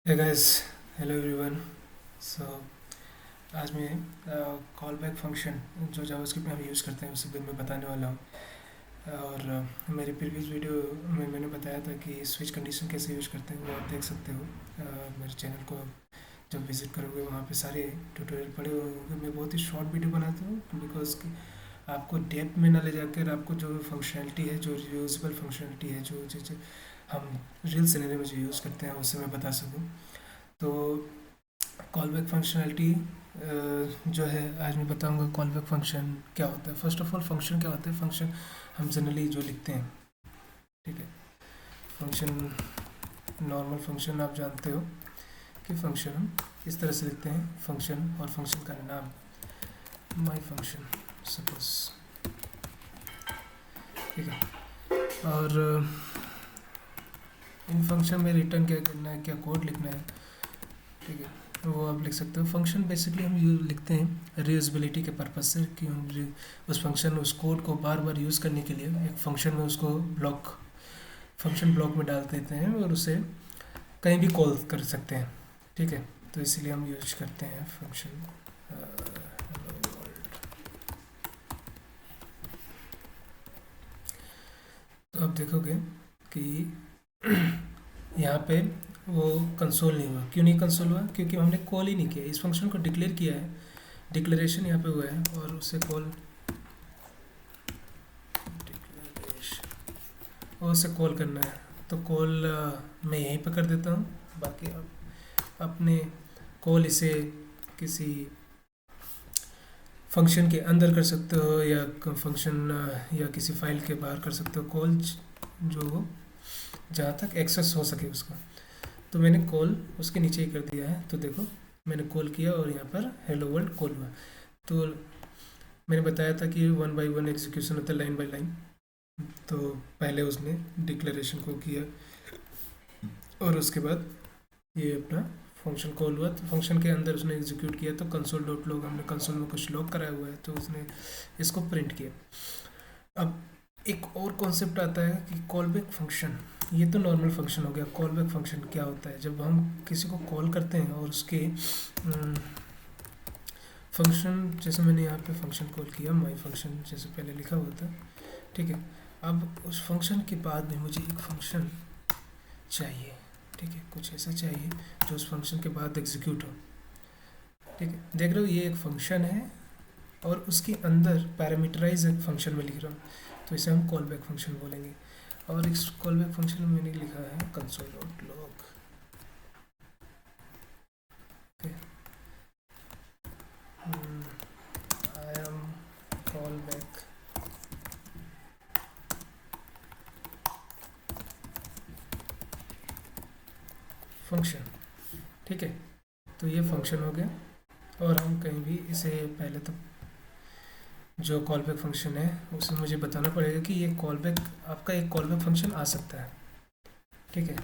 हे guys, hello everyone. So आज मैं call back function जो जावास्क्रिप्ट में हम यूज़ करते हैं उसके बारे में बताने वाला हूँ। और मेरे प्रीवियस वीडियो में मैंने बताया था कि स्विच कंडीशन कैसे यूज़ करते हैं, वो आप देख सकते हो। मेरे चैनल को जब विज़िट करोगे वहाँ पे सारे ट्यूटोरियल पड़े हुए होंगे। मैं बहुत ही शॉर्ट वीडियो बनाता हूँ बिकॉज कि आपको डेप्थ में ना ले जाकर आपको जो फंक्शनैलिटी है, जो यूजेबल फंक्शनैलिटी है, जो चीज़ें हम रियल सिनेरियो में जो यूज़ करते हैं उससे मैं बता सकूँ। तो कॉल बैक फंक्शनैलिटी जो है आज मैं बताऊंगा कॉल बैक फंक्शन क्या होता है। फर्स्ट ऑफ ऑल फंक्शन क्या होता है। फंक्शन हम जनरली जो लिखते हैं, ठीक है। फंक्शन, नॉर्मल फंक्शन आप जानते हो कि फंक्शन हम इस तरह से लिखते हैं। फंक्शन और फंक्शन का नाम माय फंक्शन सपोज, ठीक है। और इन फंक्शन में रिटर्न क्या करना है, क्या कोड लिखना है, ठीक है, वो आप लिख सकते हो। फंक्शन बेसिकली हम यू लिखते हैं रीयूजेबिलिटी के पर्पज़ से कि हम उस फंक्शन उस कोड को बार बार यूज़ करने के लिए एक फंक्शन में उसको फंक्शन ब्लॉक में डाल देते हैं और उसे कहीं भी कॉल कर सकते हैं, ठीक है। तो इसीलिए हम यूज करते हैं फंक्शन। तो आप देखोगे कि यहाँ पे वो कंसोल नहीं हुआ। क्यों नहीं कंसोल हुआ? क्योंकि हमने कॉल ही नहीं किया, इस फंक्शन को डिक्लेयर किया है, डिक्लेरेशन यहाँ पे हुआ है और उसे कॉल और उसे कॉल करना है। तो कॉल मैं यहीं पर कर देता हूँ। बाकी आप अपने कॉल इसे किसी फंक्शन के अंदर कर सकते हो या फंक्शन या किसी फाइल के बाहर कर सकते हो कॉल, जो जहाँ तक एक्सेस हो सके उसका। तो मैंने कॉल उसके नीचे ही कर दिया है। तो देखो मैंने कॉल किया और यहाँ पर हेलो वर्ल्ड कॉल हुआ। तो मैंने बताया था कि वन बाय वन एग्जीक्यूशन होता है, लाइन बाय लाइन। तो पहले उसने डिक्लेरेशन को किया और उसके बाद ये अपना फंक्शन कॉल हुआ। तो फंक्शन के अंदर उसने एग्जीक्यूट किया। तो कंसोल डॉट लॉग, हमने कंसोल में कुछ लॉग कराया हुआ है तो उसने इसको प्रिंट किया। अब एक और कॉन्सेप्ट आता है कि कॉल बैक फंक्शन। ये तो नॉर्मल फंक्शन हो गया। कॉल बैक फंक्शन क्या होता है? जब हम किसी को कॉल करते हैं और उसके फंक्शन, जैसे मैंने यहाँ पे फंक्शन कॉल किया माई फंक्शन जैसे पहले लिखा हुआ था, ठीक है। अब उस फंक्शन के बाद में मुझे एक फंक्शन चाहिए, ठीक है, कुछ ऐसा चाहिए जो उस फंक्शन के बाद एग्जीक्यूट हो, ठीक है। देख रहे हो ये एक फंक्शन है और उसके अंदर पैरामीटराइज एक फंक्शन में लिख रहा हूँ, तो इसे हम कॉल बैक फंक्शन बोलेंगे। और इस कॉल बैक फंक्शन में मैंने लिखा है console dot log, I am call back function, ठीक है। तो ये फंक्शन हो गया और हम कहीं भी इसे पहले तो जो कॉल बैक फंक्शन है उसे मुझे बताना पड़ेगा कि ये कॉल बैक, आपका एक कॉल बैक फंक्शन आ सकता है, ठीक है।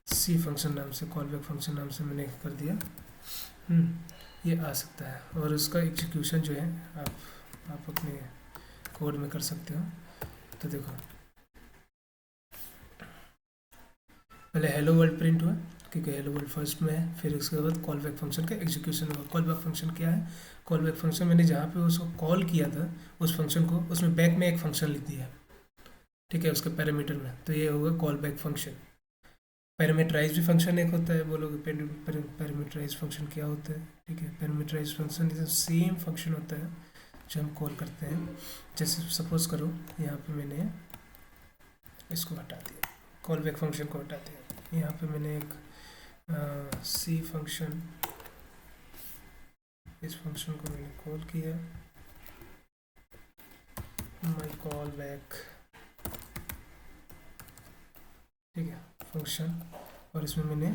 सी फंक्शन नाम से, कॉल बैक फंक्शन नाम से मैंने कर दिया। ये आ सकता है और उसका एग्जीक्यूशन जो है आप अपने कोड में कर सकते हो। तो देखो पहले हेलो वर्ल्ड प्रिंट हुआ क्योंकि हेलो वर्ल्ड फर्स्ट में है, फिर उसके बाद कॉल बैक फंक्शन का एग्जीक्यूशन हुआ। कॉल बैक फंक्शन क्या है? कॉल बैक फंक्शन मैंने जहाँ पे उसको कॉल किया था उस फंक्शन को, उसमें बैक में एक फंक्शन लिख दिया, ठीक है, उसके पैरामीटर में। तो ये होगा कॉल बैक फंक्शन। पैरामीटराइज भी फंक्शन एक होता है। बोलोगे पैरामीटराइज फंक्शन क्या होता है? ठीक है, parameterize function is same function होता है जो हम कॉल करते हैं। जैसे सपोज करो यहाँ पे मैंने इसको हटा दिया, कॉल बैक फंक्शन को हटा दिया। यहाँ पे मैंने एक सी फंक्शन, इस फंक्शन को मैंने कॉल किया माई कॉल बैक, ठीक है, फंक्शन। और इसमें मैंने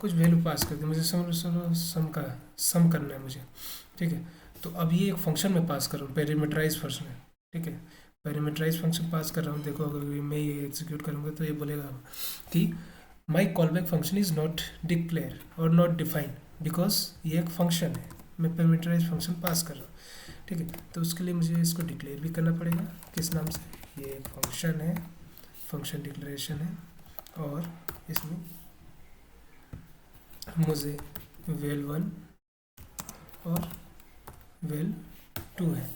कुछ वैल्यू पास कर दी। मुझे सम करना है मुझे, ठीक है। तो अब ये एक फंक्शन में पास कर रहा हूँ, पैरामीटराइज फंक्शन है, ठीक है। पैरामीटराइज फंक्शन पास कर रहा हूँ। देखो अगर मैं ये एग्जीक्यूट करूँगा तो ये बोलेगा कि my call back function is not declare और नॉट डिफाइंड बिकॉज ये एक फंक्शन है, मैं पैरामीटराइज फंक्शन पास कर रहा हूँ, ठीक है। तो उसके लिए मुझे इसको डिक्लेयर भी करना पड़ेगा। किस नाम से? ये एक फंक्शन है, फंक्शन डिक्लेरेशन है और इसमें मुझे वेल 1 और वेल 2 है,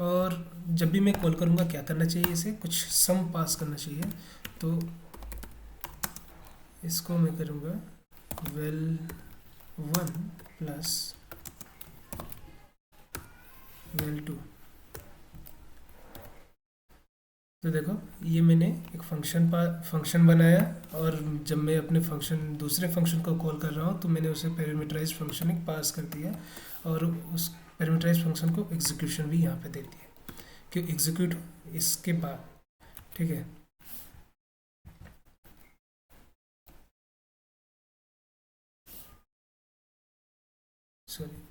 और जब भी मैं कॉल करूँगा क्या करना चाहिए, इसे कुछ सम पास करना चाहिए। तो इसको मैं करूँगा वेल 1 प्लस वेल 2। तो देखो ये मैंने एक फंक्शन बनाया, और जब मैं अपने फंक्शन दूसरे फंक्शन को कॉल कर रहा हूँ तो मैंने उसे पैरामीटराइज फंक्शन एक पास कर दिया, और उस पैरामीटराइज फंक्शन को एग्जीक्यूशन भी यहाँ पे दे दिया कि एग्जीक्यूट इसके बाद। ठीक है, सॉरी,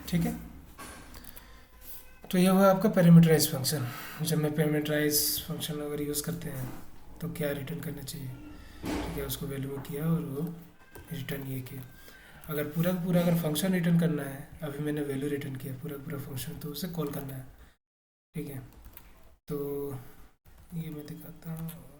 ठीक है। तो ये हुआ आपका पैरामीटराइज फंक्शन। जब मैं पैरामीटराइज फंक्शन अगर यूज़ करते हैं तो क्या रिटर्न करना चाहिए। ठीक है, उसको वैल्यू में किया और वो रिटर्न ये किया। अगर पूरा का पूरा अगर फंक्शन रिटर्न करना है, अभी मैंने वैल्यू रिटर्न किया पूरा का पूरा फंक्शन, तो उसे कॉल करना है। ठीक है, तो ये मैं दिखाता हूँ।